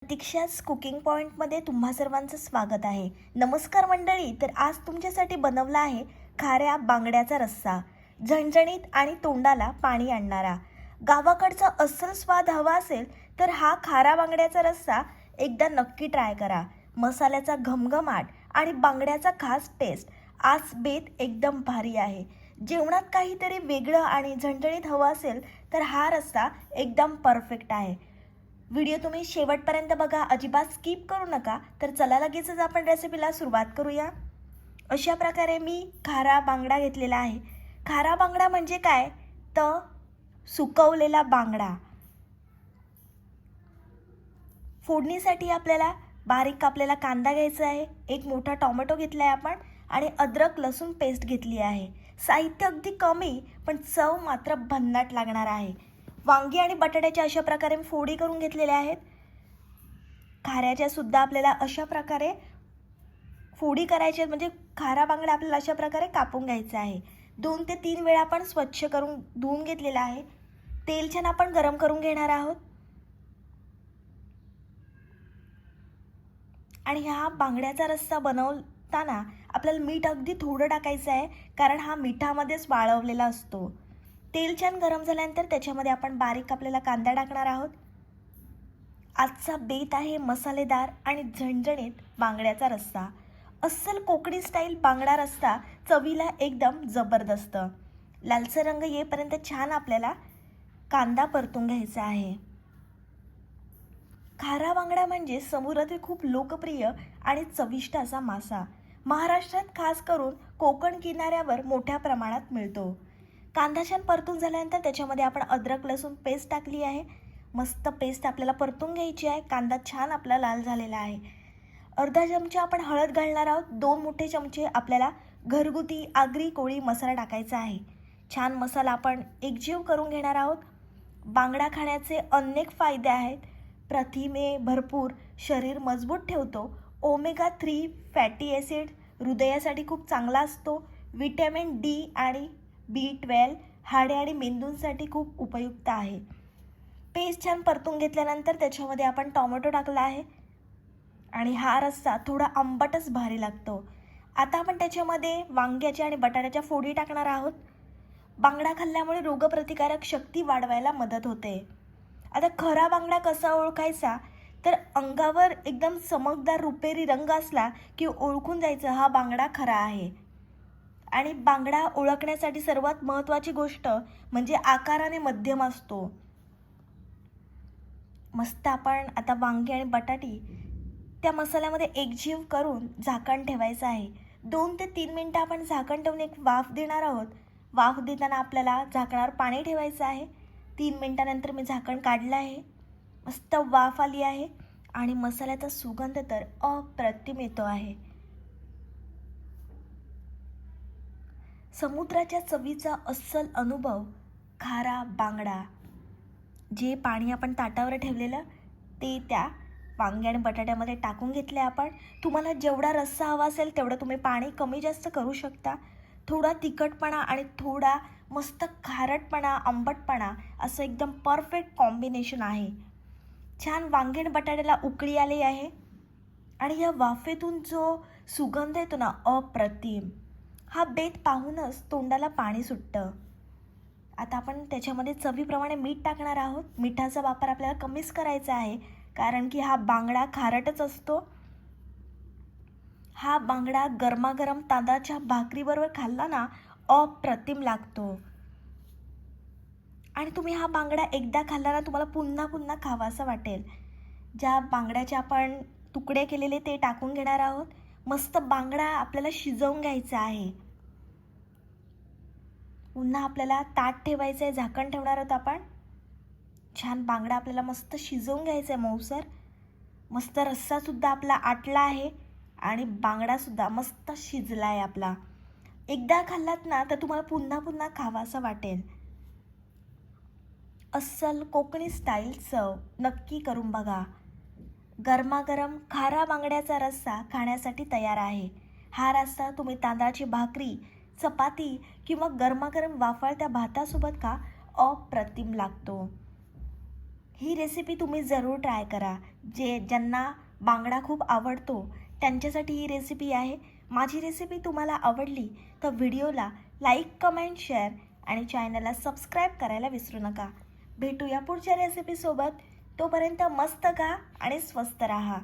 प्रतीक्षाच cooking पॉईंटमध्ये तुम्हा सर्वांचं स्वागत आहे. नमस्कार मंडळी. तर आज तुमच्यासाठी बनवला आहे खाऱ्या बांगड्याचा रस्सा. झणझणीत आणि तोंडाला पाणी आणणारा. गावाकडचा अस्सल स्वाद हवा असेल तर हा खारा बांगड्याचा रस्सा एकदा नक्की ट्राय करा. मसाल्याचा घमघमाट आणि बांगड्याचा खास टेस्ट. आज बेत एकदम भारी आहे. जेवणात काहीतरी वेगळं आणि झणझणीत हवं असेल तर हा रस्सा एकदम परफेक्ट आहे. व्हिडिओ तुम्ही शेवटपर्यंत बघा, अजिबात स्किप करू नका. तर चला लगेचच आपण रेसिपीला सुरुवात करूया. अशा प्रकारे मी खारा बांगडा घेतलेला आहे. खारा बांगडा म्हणजे काय तर सुकवलेला बांगडा. फोडणीसाठी आपल्याला बारीक कापलेला कांदा घ्यायचा आहे, एक मोठा टोमॅटो घेतला आहे आपण आणि अद्रक लसूण पेस्ट घेतली आहे. साहित्य अगदी कमी पण चव मात्र भन्नाट लागणार आहे. वांगी आणि बटाट्याच्या अशा प्रकारे फोडी करून घेतलेल्या आहेत. खाऱ्याच्या सुद्धा आपल्याला अशा प्रकारे फोडी करायची म्हणजे खारा बांगडा आपल्याला अशा प्रकारे कापून घ्यायचा आहे. 2 ते 3 वेळा आपण स्वच्छ करून धुवून घेतलेला आहे. तेल छान आपण गरम करून घेणार आहोत आणि हा बांगड्याचा रस्सा बनवताना आपल्याला मीठ अगदी थोडं टाकायचं आहे, कारण हा मिठामध्येच वाळवलेला असतो. तेल छान गरम झाल्यानंतर त्याच्यामध्ये आपण बारीक कापलेला कांदा टाकणार आहोत. आजचा बेत आहे मसालेदार आणि झणझणीत बांगड्याचा रस्सा. अस्सल कोकणी स्टाईल बांगडा रस्सा चवीला एकदम जबरदस्त. लालसर रंग येईपर्यंत छान आपल्याला कांदा परतून घ्यायचा आहे. खारा बांगडा म्हणजे समुद्रातील खूप लोकप्रिय आणि चविष्ट असा मासा. महाराष्ट्रात खास करून कोकण किनाऱ्यावर मोठ्या प्रमाणात मिळतो. कांदा छान परतून झाल्यानंतर त्याच्यामध्ये आपण अद्रक लसूण पेस्ट टाकली आहे. मस्त पेस्ट आपल्याला परतून घ्यायची आहे. कांदा छान आपला लाल झालेला आहे. अर्धा चमचा आपण हळद घालणार आहोत. 2 मोठे चमचे आपल्याला घरगुती आगरी कोळी मसाला टाकायचा आहे. छान मसाला आपण एकजीव करून घेणार आहोत. बांगडा खाण्याचे अनेक फायदे आहेत. प्रथिने भरपूर, शरीर मजबूत ठेवतो. ओमेगा 3 फॅटी ॲसिड हृदयासाठी खूप चांगला असतो. व्हिटॅमिन डी आणि B12 हाडे आणि मेंदूंसाठी खूप उपयुक्त आहे. पेस्ट छान परतून घेतल्यानंतर त्याच्यामध्ये आपण टोमॅटो टाकला आहे आणि हा रस्सा थोडा आंबटच भारी लागतो. आता आपण त्याच्यामध्ये वांग्याच्या आणि बटाट्याच्या फोडी टाकणार आहोत. बांगडा खाल्ल्यामुळे रोगप्रतिकारक शक्ती वाढवायला मदत होते. आता खरा बांगडा कसा ओळखायचा तर अंगावर एकदम चमकदार रुपेरी रंग असला की ओळखून जायचं हा बांगडा खरा आहे. आणि बांगडा ओळखण्यासाठी सर्वात महत्त्वाची गोष्ट म्हणजे आकाराने मध्यम असतो. मस्त आपण आता वांगी आणि बटाटी त्या मसाल्यामध्ये एकजीव करून झाकण ठेवायचं आहे. 2 ते 3 मिनटं आपण झाकण ठेवून एक वाफ देणार आहोत. वाफ देताना आपल्याला झाकणावर पाणी ठेवायचं आहे. 3 मिनटानंतर मी झाकण काढलं आहे. मस्त वाफ आली आहे आणि मसाल्याचा सुगंध तर अप्रतिम येतो आहे. समुद्राच्या चवीचा अस्सल अनुभव खारा बांगडा. जे पाणी आपण ताटावर ठेवलेलं ते त्या वांगे आणि बटाट्यामध्ये टाकून घेतले आपण. तुम्हाला जेवढा रस्सा हवा असेल तेवढं तुम्ही पाणी कमी जास्त करू शकता. थोडा तिखटपणा आणि थोडा मस्त खारटपणा, आंबटपणा असं एकदम परफेक्ट कॉम्बिनेशन आहे. छान वांगे आणि बटाट्याला उकळी आली आहे आणि या वाफेतून जो सुगंध येतो ना अप्रतिम. हा बेत पाहूनच तोंडाला पाणी सुटतं. आता आपण त्याच्यामध्ये चवीप्रमाणे मीठ टाकणार आहोत. मिठाचा वापर आपल्याला कमीच करायचा आहे, कारण की हा बांगडा खारटच असतो. हा बांगडा गरमागरम तांदळाच्या भाकरीबरोबर खाल्ला ना अप्रतिम लागतो. आणि तुम्ही हा बांगडा एकदा खाल्ला ना तुम्हाला पुन्हा पुन्हा खावासा वाटेल. ज्या बांगड्याचे आपण तुकडे केलेले ते टाकून घेणार आहोत. मस्त बांगडा आपल्याला शिजवून घ्यायचा आहे. पुन्हा आपल्याला ताट ठेवायचं आहे, झाकण ठेवणार आहोत आपण. छान बांगडा आपल्याला मस्त शिजवून घ्यायचा आहे मऊसर. मस्त रस्सासुद्धा आपला आटला आहे आणि बांगडासुद्धा मस्त शिजला आहे आपला. एकदा खाल्लात ना तर तुम्हाला पुन्हा पुन्हा खावासा वाटेल. अस्सल कोकणी स्टाईल चव नक्की करून बघा. गरमागरम खारा बांगड्याचा रस्सा खाण्यासाठी तयार आहे. हा रस्सा तुम्ही तांदळाची भाकरी, चपाती किंवा गरमागरम वाफळत्या भातासोबत खा, अप्रतिम लागतो. ही रेसिपी तुम्ही जरूर ट्राय करा. ज्यांना बांगडा खूप आवडतो त्यांच्यासाठी ही रेसिपी आहे. माझी रेसिपी तुम्हाला आवडली तर व्हिडिओला लाईक, कमेंट, शेअर आणि चॅनलला सबस्क्राईब करायला विसरू नका. भेटूया पुढच्या रेसिपीसोबत. तोपर्यंत मस्त खा आणि स्वस्त राहा.